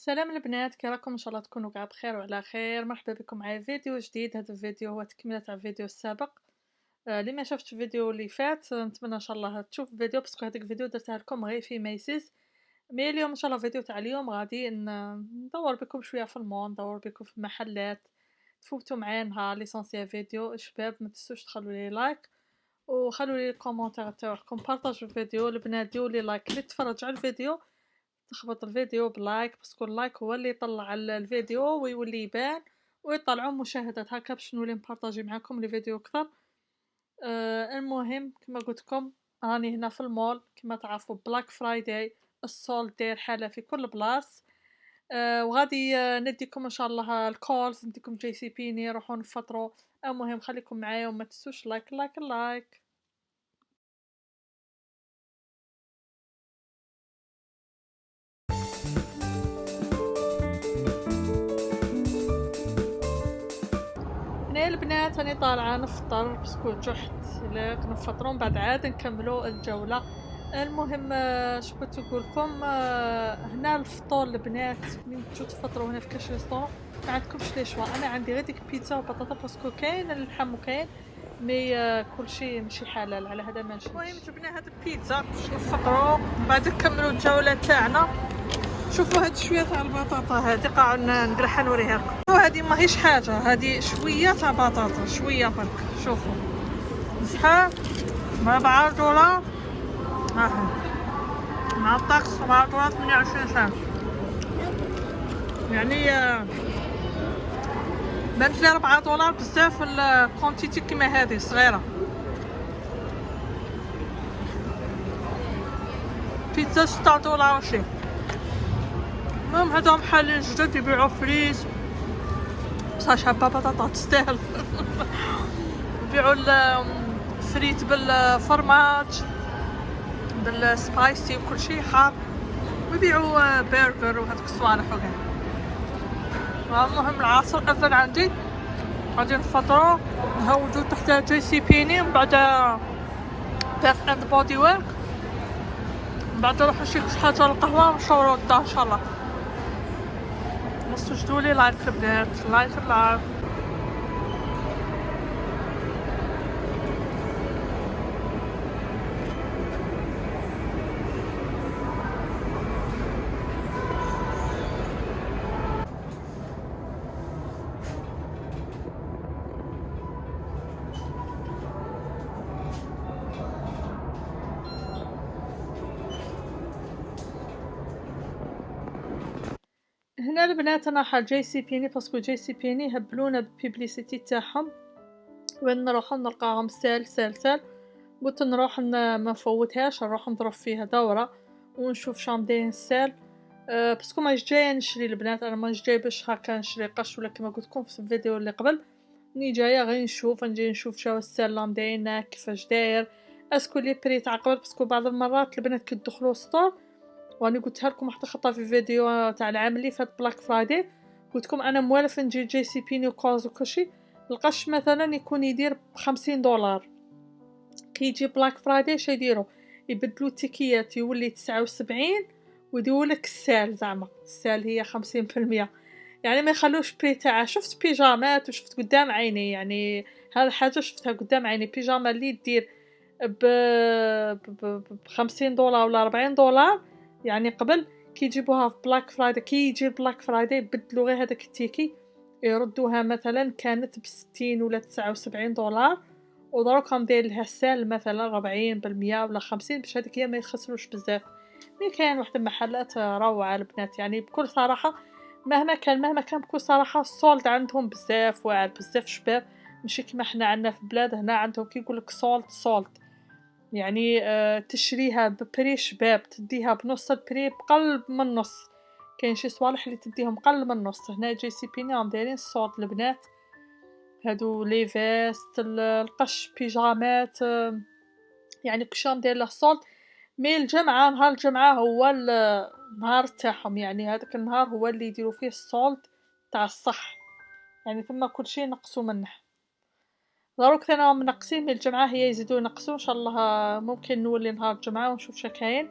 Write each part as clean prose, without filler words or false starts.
سلام البنات، كي راكم؟ ان شاء الله تكونوا كاع بخير وعلى خير. مرحبا بكم معايا في فيديو جديد. هذا الفيديو هو تكمله تاع الفيديو السابق. اللي ما شافتش الفيديو اللي فات، نتمنى ان شاء الله تشوف الفيديو، باسكو هذاك الفيديو درتها لكم غير في ميسيز. مي اليوم ان شاء الله الفيديو تاع اليوم غادي ندور بكم شويه في المول، ندور بكم في المحلات. تفوتوا معايا نهار ليسونسيال فيديو. شباب ما تنسوش تخلوا لي لايك وخلوا لي الكومونتير تاعكم، بارطاجوا الفيديو. البنات ديروا لي لايك اللي تفرج على الفيديو، تخبط الفيديو بلايك، باسكو اللايك هو اللي يطلع الفيديو ويولي يبان ويطلعوا مشاهدات هكا باش نولي نبارطاجي معاكم لي فيديو اكثر. المهم كما قلت لكم راني هنا في المول، كما تعرفوا بلاك فرايداي، السول داير حاله في كل بلاص. وغادي نديكم ان شاء الله الكولز، نديكم جي سي بيني، روحوا نفطروا. المهم خليكم معايا وما تنسوش لايك لايك لايك. هنا البنات راني طالعه نفطر بسكو جحت. الا نفطروا من بعد عاد نكملوا الجوله. المهم اش كنت نقولكم، هنا الفطور البنات من تجوا تفطروا هنا في كاش ريستورون ما عندكمش لي شوا. انا عندي غير ديك بيتزا وبطاطا باسكو كاين اللحم وكاين، مي كلشي ماشي حلال، على هذا ما نشريش. المهم جبنا هاد البيتزا باش نفطروا من بعد نكملوا الجوله تاعنا. شوفوا هاد شويه تاع البطاطا هادي قاعد نقرحها نوريها لكم. هادي ماهيش حاجه، هادي شويه تاع بطاطا، شويه برك. شوفوا شحال $4 هاها مع الطاكس. $4 28 سنت، يعني بانت لي $4 بزاف الكونتيتي كيما هادي صغيره. بيتزا $6 وشي. المهم هادو محلين جدد يبيعوا فريز، بصح حابه بطاطا تستاهل. يبيعوا الفريت بالفرماج بالسبايسي وكل شيء حار، ويبيعوا برجر وهذوك الصوالح وكاع. المهم العصر اذن عندي، غادي نفطروا نهودو تحت جي سي بيني، من بعد باث اند بودي ورك، من بعد نروح نشري شي حاجه للقهوه ونشاوروا الدار ان شاء الله. نسجدوا لي لايك البنات، لايك اللايك. هنا البنات انا حال جي سي بيني، باسكو جي سي بيني هبلونا بالبيبليسيتي تاعهم، وين نروح نلقاهم سال سال سال. قلت نروح ما نفوتهاش، نروح نضرب فيها دوره ونشوف شام دايرين السال. باسكو ماش جايه نشري البنات، انا ماش جاي باش هكا نشري قش ولا كما قلت لكم في الفيديو اللي قبل. ني جايه غير نشوف، نجي نشوف شاو السال دايرين كيفاش داير، اسكو لي بري تاع قبل. باسكو بعض المرات البنات كي تدخلوا ستور، واني قلتها لكم واحد الخطه في الفيديو تاع العام اللي فات بلاك فرايداي، قلت لكم انا موالف نجي جي سي بيني وكوز وكلشي. القش مثلا يكون يدير $50، كي يجي بلاك فرايداي اش يديروا؟ يبدلوا التيكيات يولي 79، ويديروا لك السال، زعما السال هي 50%، يعني ما يخلوش بري تاعها. شفت بيجامات وشفت قدام عيني، يعني هذا حاجه شفتها قدام عيني، بيجاما اللي دير $50 ولا $40، يعني قبل كي يجيبوها في بلاك فرايداي، كي يجي بلاك فرايداي يبدلوا غير هذاك التيكي، يردوها مثلا كانت ب60 ولا $79، ودروك داير لها السال مثلا 40% ولا 50، باش هذيك هي ما يخسروش بزاف. مي كاين واحد المحلات روعه البنات، يعني بكل صراحه، مهما كان بكل صراحه السولد عندهم بزاف واعر، بزاف شباب، ماشي كيما حنا عندنا في بلاد. هنا عندهم كي يقولك سولد، يعني تشريها ببري شباب تديها بنص البري، بقلب من النص. كاين شي صوالح اللي تديهم قل من النص. هنا جي سي بيني راهم دايرين السولد البنات، هادو لي فيست القش بيجامات، يعني كلشي راهم داير له السولد. مي الجمعة، نهار الجمعة هو النهار تاعهم، يعني هذاك النهار هو اللي يديروا فيه السولد تاع الصح، يعني ثم كلشي ينقصوا منه. دروك ثاني راهم منقصين، من الجمعة هي يزيدوا ينقصوا ان شاء الله. ممكن نولي نهار الجمعة ونشوف شكاين.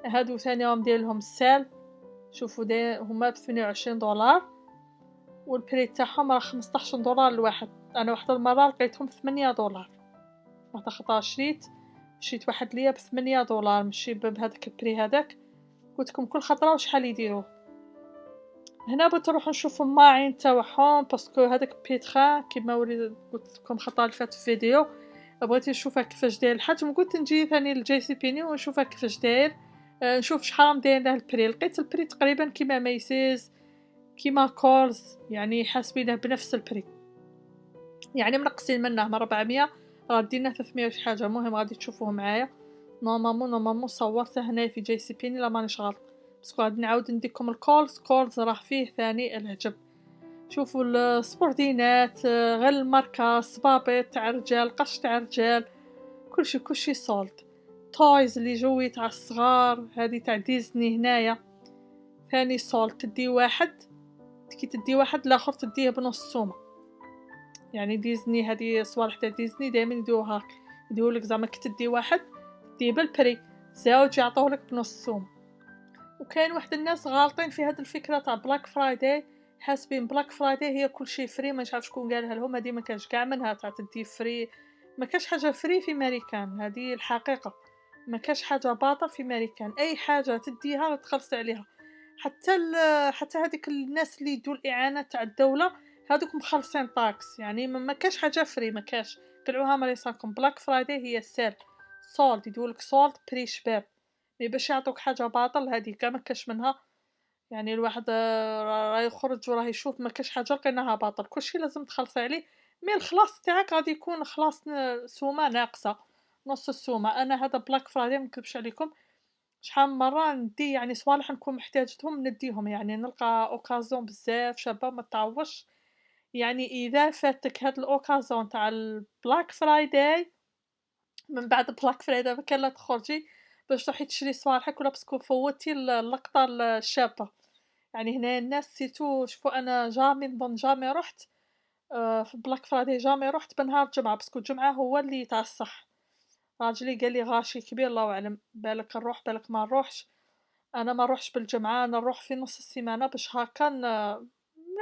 هادو ثاني راهم داير لهم السال، شوفوا هما ب28 دولار، والبري تاعهم راه 15 دولار الواحد. انا واحد المره لقيتهم 8 دولار، واحد خطره شريت واحد ليا ب8 دولار، ماشي بهذاك البري هذاك. قلتلكم كل خطره وشحال يديروا. هنا بغيت نروح نشوف الماعين تاعهم باسكو هذاك بيترا كيما قلت لكم الخطره اللي فاتت في فيديو، بغيت نشوفها كيفاش داير الحجم. قلت نجي ثاني للجي سي بيني ونشوفها كيفاش داير، نشوف شحال داير له البري. لقيت البري تقريبا كيما ميسيز كيما كولز، يعني حاسبينه بنفس البري، يعني منقصين منه من 400 ردينا 300 وشي حاجه. المهم غادي تشوفوه معايا. نورمالمون صورته هنا في جي سي بيني لا مانيش غلط، بس غادي نعاود نديكم كولز راه فيه ثاني العجب. شوفوا السبوردينات، غير الماركه، الصبابط تاع الرجال، قش تاع الرجال، كلشي سولد. تويز اللي جوي تاع الصغار، هذه تاع ديزني هنايا ثاني سولد. تدي واحد كي تدي واحد الاخر تديه بنص سومه. يعني ديزني هذه صوالح تاع ديزني دائما يديروها هاك، يديرولك زعما كي تدي واحد تديه بالبري، زاوج يعطوهلك بنص سومه. وكاين واحد الناس غالطين في هذه الفكره تاع بلاك فرايداي، حاسبين بلاك فرايداي هي كل شيء فري. ما نعرف شكون قالها لهم، هذه ما كانش كاع منها تاع تدي فري. ما كاش حاجه فري في ماريكان، هذه الحقيقه. ما كاش حاجه باطل في ماريكان، اي حاجه تديها تخلص عليها. حتى هذيك الناس اللي يدوا الاعانات تاع الدوله هذوك مخلصين طاكس. يعني ما كاش حاجه فري، ما كاش. طلعوها مريصاكم بلاك فرايداي هي سيل سولد، يدولك سولد بري شباب. مي باش يعطوك حاجه باطل هذيك ما كاش منها. يعني الواحد راه يخرج وراه يشوف ما كاش حاجه لقيناها باطل، كلشي لازم تخلصي عليه. مي الخلاص تاعك غادي يكون خلاص سومه ناقصه، نص السومه. انا هذا بلاك فرايداي ما نكذبش عليكم شحال من مره ندي يعني صوالح نكون محتاجتهم نديهم، يعني نلقى اوكازيون بزاف شابه ما تعوضش. يعني اذا فاتك هاد الاوكازيون تاع البلاك فرايداي، من بعد بلاك فرايداي ما كان لا تخرجي باش تروحي تشري صوالحك، ولا باسكو فوتي اللقطه الشابه. يعني هنا الناس سيتو شوفوا، انا جامي نظن جامي رحت في بلاك فرايداي، جامي رحت بنهار الجمعه باسكو الجمعه هو اللي تاع الصح. راجلي قال لي غاشي كبير الله اعلم، بالك نروح بالك ما نروحش. انا ما نروحش بالجمعه، انا نروح في نص السيمانه باش هكا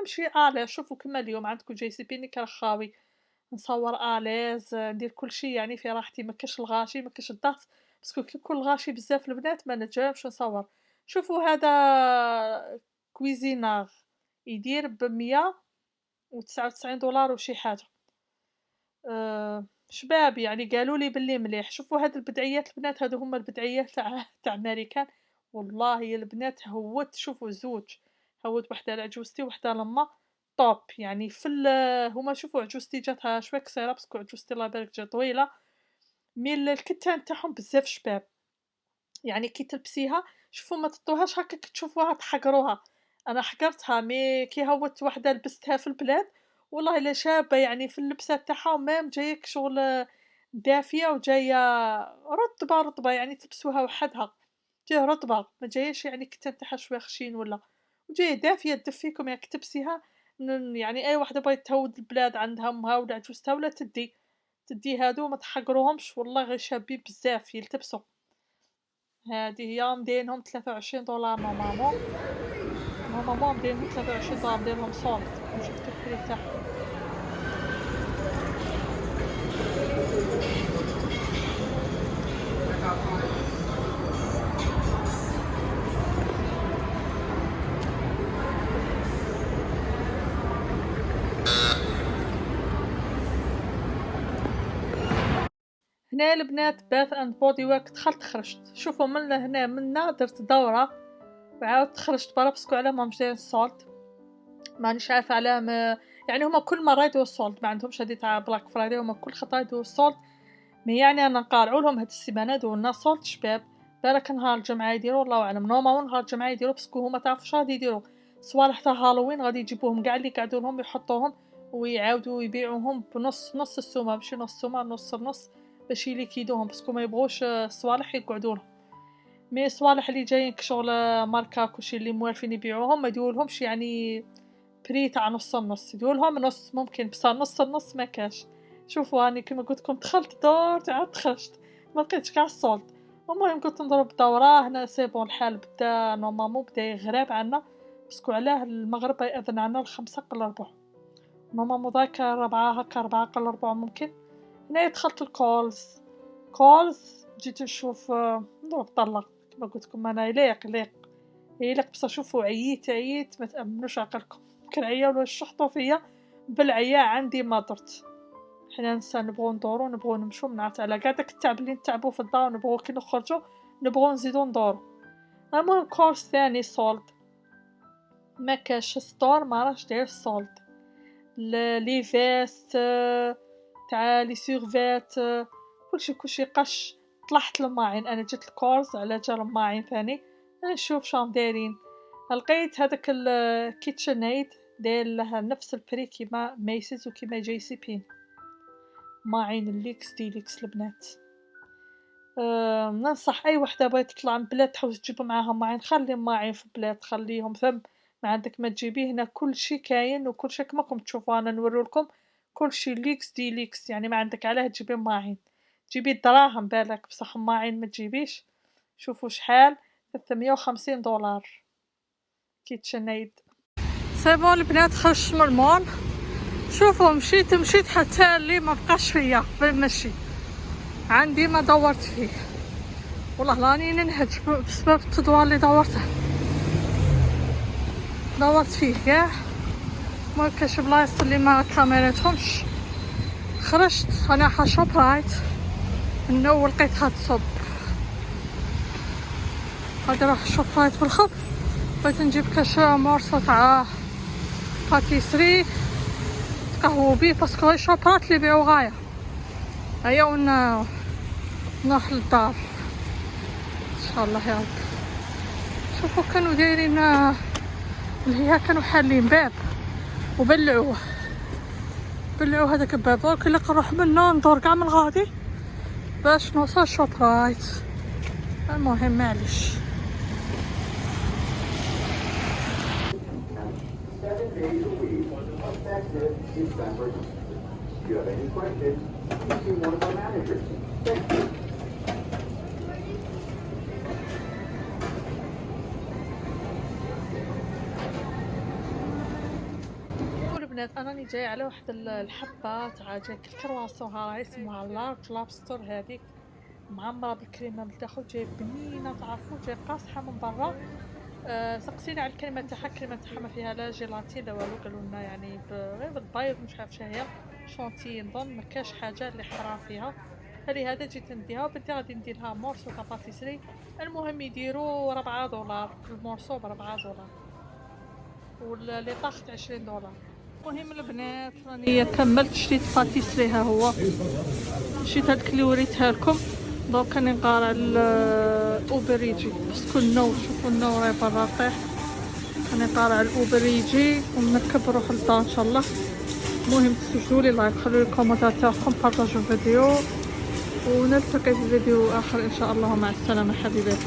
نمشي شوفوا كما اليوم عندكم جي سي بي كان خاوي، نصور ندير كل شيء يعني في راحتي. ما كاش الغاشي ما كاش الضغط، باسكو كي يكون الغاشي بزاف البنات ما نجمش نصور. شوفوا هذا كويزينار يدير ب199 دولار وشي حاجه. شباب يعني قالوا لي باللي مليح. شوفوا هاد البدعيات البنات، هادو هما البدعيات تاع امريكان. والله البنات هوت، شوفوا زوج هوت، وحده لعجوزتي وحده لما طوب. يعني في هما شوفوا عجوزتي جاتها شويه قصيره باسكو عجوزتي الله يبارك جات طويله، مي الكتان تاعهم بزاف شباب. يعني كي تلبسيها شوفوا ما تطوهاش هكاك تشوفوها تحقروها. انا حقرتها مي كي هوت وحده لبستها في البلاد والله الا شابه، يعني في اللبسه تاعها ميم جايك شغل دافيه وجايه رطبه يعني تلبسوها وحدها جايه رطبه، ما جايش يعني كتان تاعها شويه خشين ولا، وجايه دافيه تدفيكم. يعني تلبسيها يعني اي وحده بغات تهود البلاد عندها امها ولا عجوزتها ولا تدي هادو ما تحقروهمش والله غير شابين بزاف يلتبسوا. هذه هي مدينهم 23 دولار نورمالمون مدينهم 23 دولار، مدينهم صولد. شفتو البري تاعهم. هنا البنات باث اند بودي ورك دخلت خرجت. شوفوا من هنا منا درت دوره وعاودت خرجت برا باسكو علاه ما مش دايرين الصولد. مانيش عارفه علاه يعني هما كل مره يديروا الصولد، ما عندهمش هذه تاع بلاك فرايداي، هما كل خطره يديروا الصولد. مي يعني انا نقارعوا لهم هاد السيمانه دورنا صولد شباب. بالك نهار الجمعه يديروا الله اعلم، نورمالمون نهار الجمعه يديروا باسكو هما تعرفوا غادي يديروا صوالح تاع هالوين، غادي يجيبوهم كاع اللي قعدوا لهم يحطوهم ويعاودوا يبيعوهم بنص السومه، ماشي نص سومه نص النص، باش يليكيدوهم باسكو ما يبغوش الصوالح يقعدوا لهم. مي الصوالح اللي جايين كشغل ماركه كلشي اللي موالفين يبيعوهم ما يديرولهمش يعني بري تاع نص النص، يديرولهم نص ممكن، بصح نص النص ما كاش. شوفوا راني كما قلت لكم دخلت دورت عاد خرجت ما لقيتش كاع الصولد. المهم كنت نضرب الدورة هنا سيبون الحال بدا نورمالمون بدا يغراب عنا باسكو علاه المغرب يأذن عنا ل5 قل ربع نورمالمون ضايك 4 هكا 4 قل ربع ممكن. هنايا دخلت الكولز جيت نشوف نضرب طلة كما قلتلكم انا يليق بصح شوفوا عييت ما تأمنوش عقلكم كنعيا ولا شحطوا فيا بالعيا عندي ما درت. حنا نسا نبغوا ندورو نبغوا نمشو منعت على كاع داك التعب اللي نتعبو في الدار نبغوا كي نخرجو نبغوا نزيدو ندورو. المهم كورس ثاني سولد ما كاش ستور ما راهش داير سولد لي فيست تاع لي سورفيت كلشي قش. طلعت للماعين انا جيت الكورس على جال الماعين ثاني نشوف شام دايرين. لقيت هذاك الكيتشن ايد داير لها نفس البري كيما ميسيز وكيما جي سي بين ماعين الليكس ديليكس البنات. ننصح اي وحده بغات تطلع من بلاد تحوس تجيب معاها ماعين خلي ماعين في بلاد خليهم ثم ما عندك ما تجيبيه هنا كلشي كاين وكلشي كما راكم تشوفوا انا نوريلكم كلشي ليكس ديليكس يعني ما عندك علاه تجيبي ماعين تجيبي الدراهم بالك بصح ماعين ما تجيبيش. شوفوا شحال $350 كيتشن ايد. سيبون البنات خرجت من المول شوفوا مشيت حتى اللي ما بقاش فيا بالمشي عندي ما دورت فيه والله راني ننهج بسبب التدوار اللي دورت فيه كاع ما كاش بلايص اللي ما كاميراتهمش. خرجت انا حشوب رايت انه لقيت هاد الصب غادي نروح شوب رايت بالخط بغيت نجيب كاش مورصه تاع باتيسري تقهوو بيه باسكو هاي شوبات اللي يبيعو غايه هيا نروح للدار ان شاء الله يا رب. شوفوا كانوا دايرين اللي هي كانوا حالين باب وبلعوه هذاك الباب درك اللي نروح منه ندور كاع من غادي باش نوصل شوب رايت. المهم معليش البنات انا راني جاي على واحد الحبه تاع جاك الكرواسون ها اسمها لارج لابستر هذيك معمره بالكريمه من الداخل جاي بنينه تعرفوا جاي قاصحه من برا. سقسينا على الكلمه تاعها ما فيها لا جيلاتين لا والو قالوا لنا يعني غير بالبيض مش عارف شنو هي شونتي نظن ما كاش حاجه اللي حرام فيها فلهذا جيت نديها وبدي غادي ندير لها مورسو تاع باتيسري. المهم يديروا $4 المورسو ب$4 واللي طاحت $20. المهم البنات راني كملت شريت باتيسري ها هو شريت هذاك اللي وريتها لكم دونك راني نقارع الاوبر يجي باسكو النور شوفوا النور راهي برا طيح راني نقارع الاوبر يجي ونركب نروح للدار ان شاء الله. المهم تسجلوا لي لايك خلوا لي الكومنتات تاعكم بارطاجوا الفيديو ونلتقي في فيديو اخر ان شاء الله. مع السلامه حبيباتي.